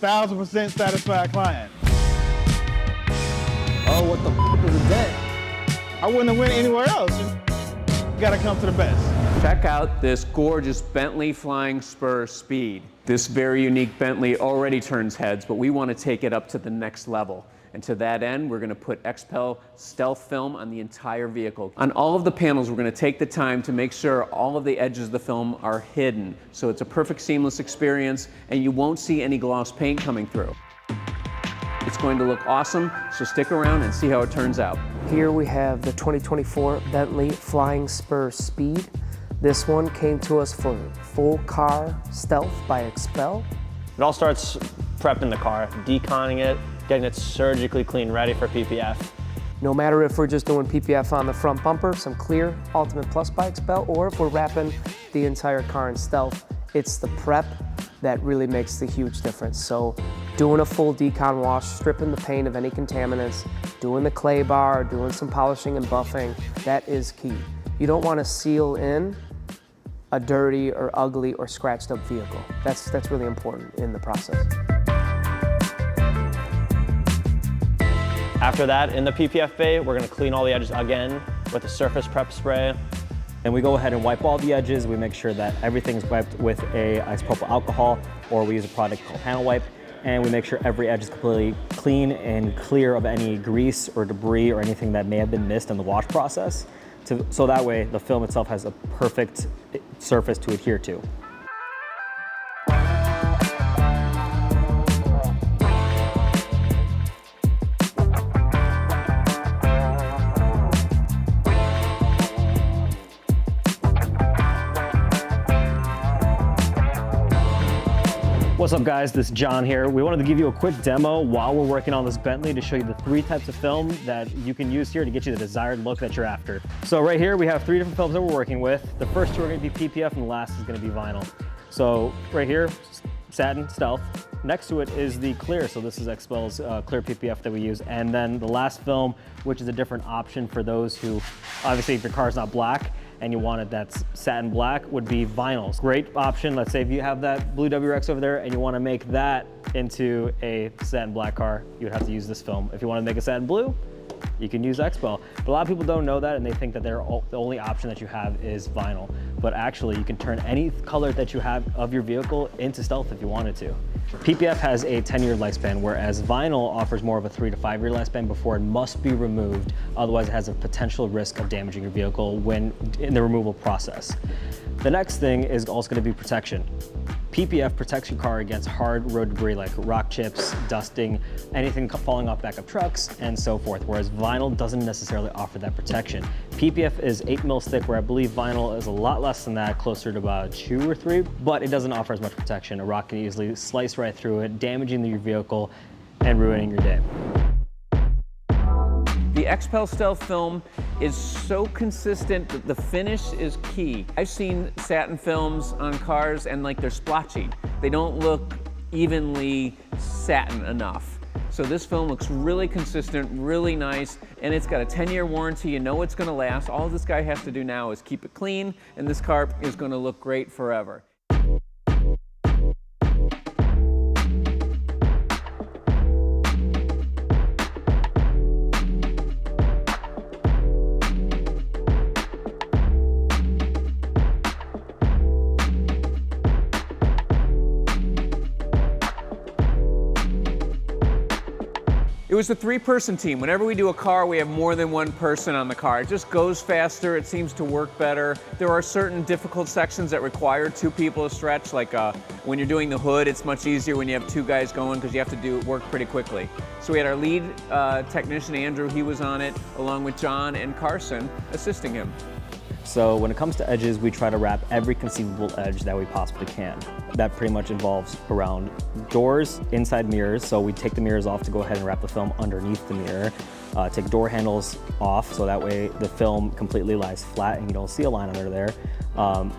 1,000% satisfied client. Oh, what the f is a dent? I wouldn't have went anywhere else. You gotta come to the best. Check out this gorgeous Bentley Flying Spur Speed. This very unique Bentley already turns heads, but we want to take it up to the next level. And to that end, we're going to put Xpel stealth film on the entire vehicle. On all of the panels, we're going to take the time to make sure all of the edges of the film are hidden. So it's a perfect seamless experience, and you won't see any gloss paint coming through. It's going to look awesome, so stick around and see how it turns out. Here we have the 2024 Bentley Flying Spur Speed. This one came to us for full car stealth by Xpel. It all starts prepping the car, deconning it, getting it surgically clean, ready for PPF. No matter if we're just doing PPF on the front bumper, some clear Ultimate Plus by Xpel, or if we're wrapping the entire car in stealth, it's the prep that really makes the huge difference. So doing a full decon wash, stripping the paint of any contaminants, doing the clay bar, doing some polishing and buffing, that is key. You don't want to seal in a dirty or ugly or scratched up vehicle. That's really important in the process. After that, in the PPF bay, we're gonna clean all the edges again with the surface prep spray. And we go ahead and wipe all the edges. We make sure that everything's wiped with a isopropyl alcohol, or we use a product called Panel Wipe. And we make sure every edge is completely clean and clear of any grease or debris or anything that may have been missed in the wash process. So that way, the film itself has a perfect surface to adhere to. What's up guys, this is John here. We wanted to give you a quick demo while we're working on this Bentley to show you the 3 types of film that you can use here to get you the desired look that you're after. So right here we have 3 different films that we're working with. The first 2 are going to be PPF and the last is going to be vinyl. So right here, satin, stealth. Next to it is the clear, so this is Xpel's clear PPF that we use. And then the last film, which is a different option for those who, obviously if your car's not black, and you wanted that satin black, would be vinyl. Great option. Let's say if you have that blue WRX over there and you want to make that into a satin black car, you would have to use this film. If you want to make a satin blue, you can use Xpel. But a lot of people don't know that, and they think that the only option that you have is vinyl. But actually, you can turn any color that you have of your vehicle into stealth if you wanted to. PPF has a 10-year lifespan, whereas vinyl offers more of a 3 to 5 year lifespan before it must be removed. Otherwise, it has a potential risk of damaging your vehicle when in the removal process. The next thing is also going to be protection. PPF protects your car against hard road debris like rock chips, dusting, anything falling off backup trucks, and so forth, whereas vinyl doesn't necessarily offer that protection. PPF is 8 mils thick, where I believe vinyl is a lot less than that, closer to about 2 or 3, but it doesn't offer as much protection. A rock can easily slice right through it, damaging your vehicle and ruining your day. The Xpel stealth film is so consistent that the finish is key. I've seen satin films on cars and they're splotchy. They don't look evenly satin enough. So this film looks really consistent, really nice, and it's got a 10-year warranty. You know it's gonna last. All this guy has to do now is keep it clean, and this car is gonna look great forever. It was a 3-person team. Whenever we do a car, we have more than 1 person on the car. It just goes faster, it seems to work better. There are certain difficult sections that require 2 people to stretch, like when you're doing the hood, it's much easier when you have 2 guys going because you have to work pretty quickly. So we had our lead technician, Andrew, he was on it, along with John and Carson assisting him. So when it comes to edges, we try to wrap every conceivable edge that we possibly can. That pretty much involves around doors, inside mirrors, so we take the mirrors off to go ahead and wrap the film underneath the mirror. Take door handles off, so that way the film completely lies flat and you don't see a line under there.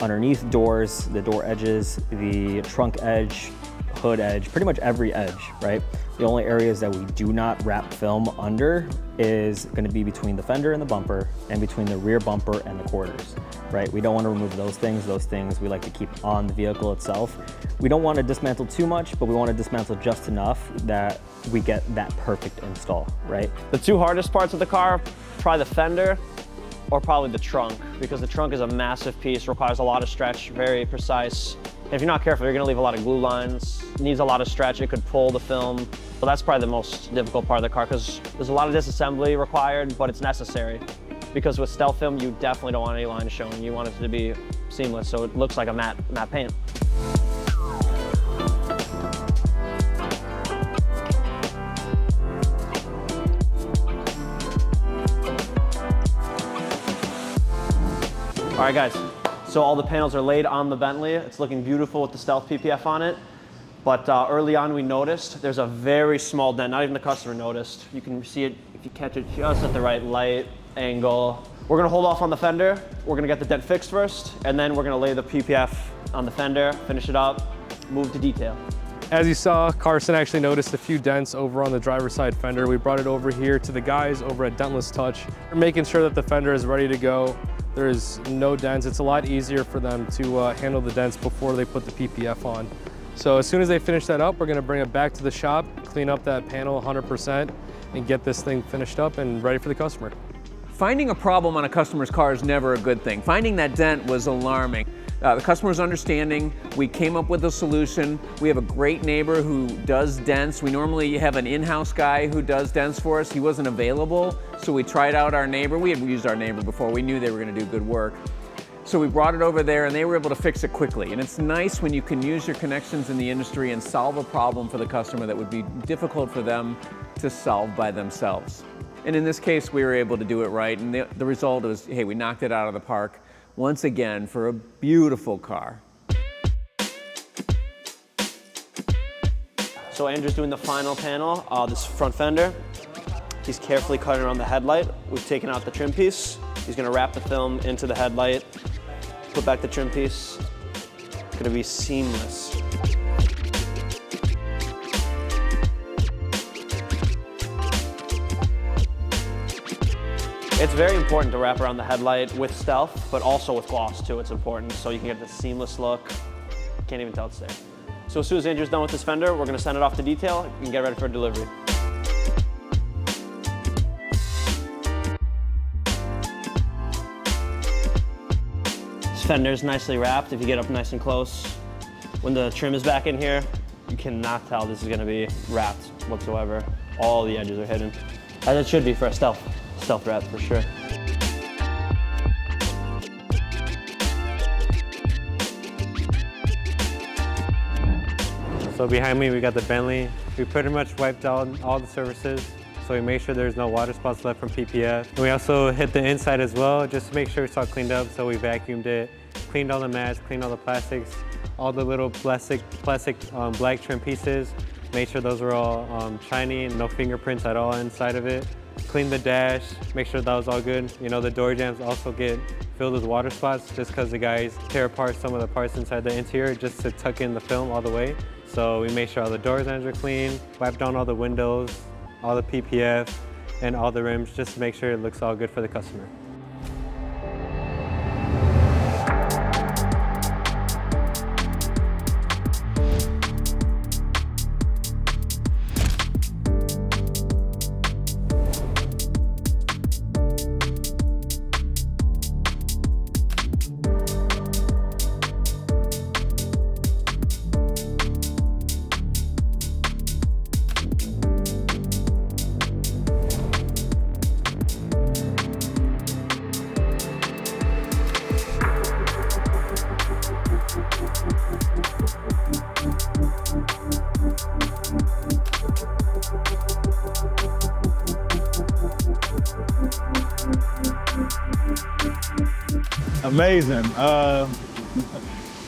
Underneath doors, the door edges, the trunk edge, hood edge, pretty much every edge, right? The only areas that we do not wrap film under is going to be between the fender and the bumper and between the rear bumper and the quarters. right? We don't want to remove those things. Those things we like to keep on the vehicle itself. We don't want to dismantle too much, but we want to dismantle just enough that we get that perfect install, right? The two hardest parts of the car, probably the fender or probably the trunk, because the trunk is a massive piece, requires a lot of stretch, very precise. And if you're not careful, you're gonna leave a lot of glue lines. It needs a lot of stretch, it could pull the film. So that's probably the most difficult part of the car, because there's a lot of disassembly required, but it's necessary. Because with stealth film, you definitely don't want any lines showing. You want it to be seamless, so it looks like a matte paint. All right, guys, so all the panels are laid on the Bentley. It's looking beautiful with the Stealth PPF on it. But early on, we noticed there's a very small dent. Not even the customer noticed. You can see it if you catch it just at the right light angle. We're gonna hold off on the fender. We're gonna get the dent fixed first, and then we're gonna lay the PPF on the fender, finish it up, move to detail. As you saw, Carson actually noticed a few dents over on the driver's side fender. We brought it over here to the guys over at Dentless Touch. We're making sure that the fender is ready to go. There's no dents. It's a lot easier for them to handle the dents before they put the PPF on. So as soon as they finish that up, we're gonna bring it back to the shop, clean up that panel 100%, and get this thing finished up and ready for the customer. Finding a problem on a customer's car is never a good thing. Finding that dent was alarming. The customer's understanding. We came up with a solution. We have a great neighbor who does dents. We normally have an in-house guy who does dents for us. He wasn't available, so we tried out our neighbor. We had used our neighbor before. We knew they were gonna do good work. So we brought it over there and they were able to fix it quickly. And it's nice when you can use your connections in the industry and solve a problem for the customer that would be difficult for them to solve by themselves. And in this case, we were able to do it right. And the result was, hey, we knocked it out of the park once again for a beautiful car. So Andrew's doing the final panel, this front fender. He's carefully cutting around the headlight. We've taken out the trim piece. He's gonna wrap the film into the headlight, put back the trim piece. It's gonna be seamless. It's very important to wrap around the headlight with stealth, but also with gloss too. It's important so you can get the seamless look. Can't even tell it's there. So as soon as Andrew's done with this fender, we're gonna send it off to detail and get ready for delivery. This fender's nicely wrapped. If you get up nice and close, when the trim is back in here, you cannot tell this is gonna be wrapped whatsoever. All the edges are hidden, as it should be for a stealth wrap for sure. So behind me, we got the Bentley. We pretty much wiped out all the surfaces, so we made sure there's no water spots left from PPF. And we also hit the inside as well, just to make sure it's all cleaned up. So we vacuumed it, cleaned all the mats, cleaned all the plastics, all the little plastic black trim pieces, made sure those were all shiny and no fingerprints at all inside of it. Clean the dash, make sure that was all good. You know, the door jambs also get filled with water spots just because the guys tear apart some of the parts inside the interior just to tuck in the film all the way. So we made sure all the door jambs are clean, wiped down all the windows, all the PPF, and all the rims just to make sure it looks all good for the customer. Amazing.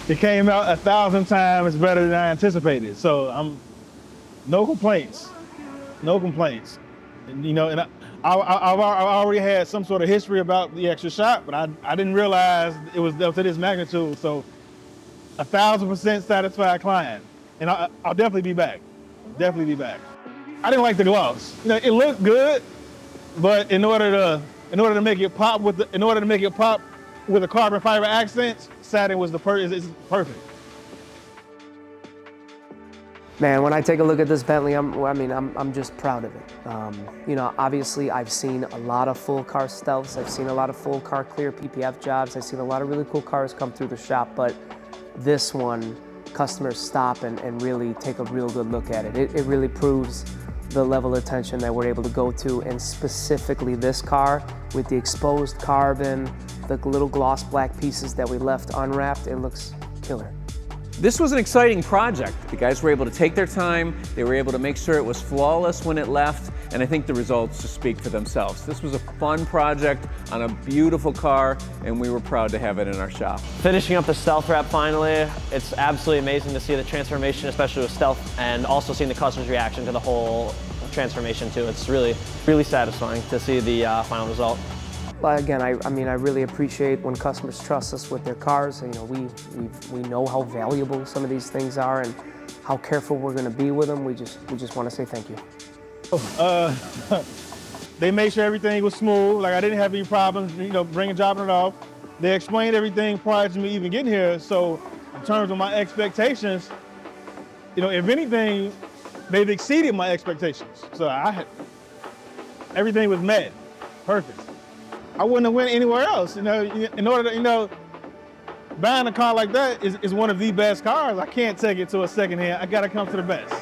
It came out 1,000 times better than I anticipated. So no complaints, no complaints. And, you know, and I've already had some sort of history about the extra shot, but I didn't realize it was up to this magnitude. So 1,000% satisfied client. And I'll definitely be back. Definitely be back. I didn't like the gloss. You know, it looked good, but in order to make it pop with the carbon fiber accents, satin was it's perfect. Man, when I take a look at this Bentley, I'm just proud of it. You know, obviously I've seen a lot of full car stealths. I've seen a lot of full car clear PPF jobs. I've seen a lot of really cool cars come through the shop, but this one, customers stop and really take a real good look at it. It really proves the level of attention that we're able to go to, and specifically this car with the exposed carbon, the little gloss black pieces that we left unwrapped, it looks killer. This was an exciting project. The guys were able to take their time, they were able to make sure it was flawless when it left, and I think the results just speak for themselves. This was a fun project on a beautiful car, and we were proud to have it in our shop. Finishing up the stealth wrap finally, it's absolutely amazing to see the transformation, especially with stealth, and also seeing the customer's reaction to the whole transformation too. It's really, really satisfying to see the final result. Again, I really appreciate when customers trust us with their cars. You know, we know how valuable some of these things are and how careful we're going to be with them. We just want to say thank you. They made sure everything was smooth. Like I didn't have any problems, you know, dropping it off. They explained everything prior to me even getting here. So in terms of my expectations, you know, if anything, they've exceeded my expectations. So everything was met, perfect. I wouldn't have went anywhere else. You know, in order to, you know, buying a car like that is one of the best cars. I can't take it to a secondhand. I gotta come to the best.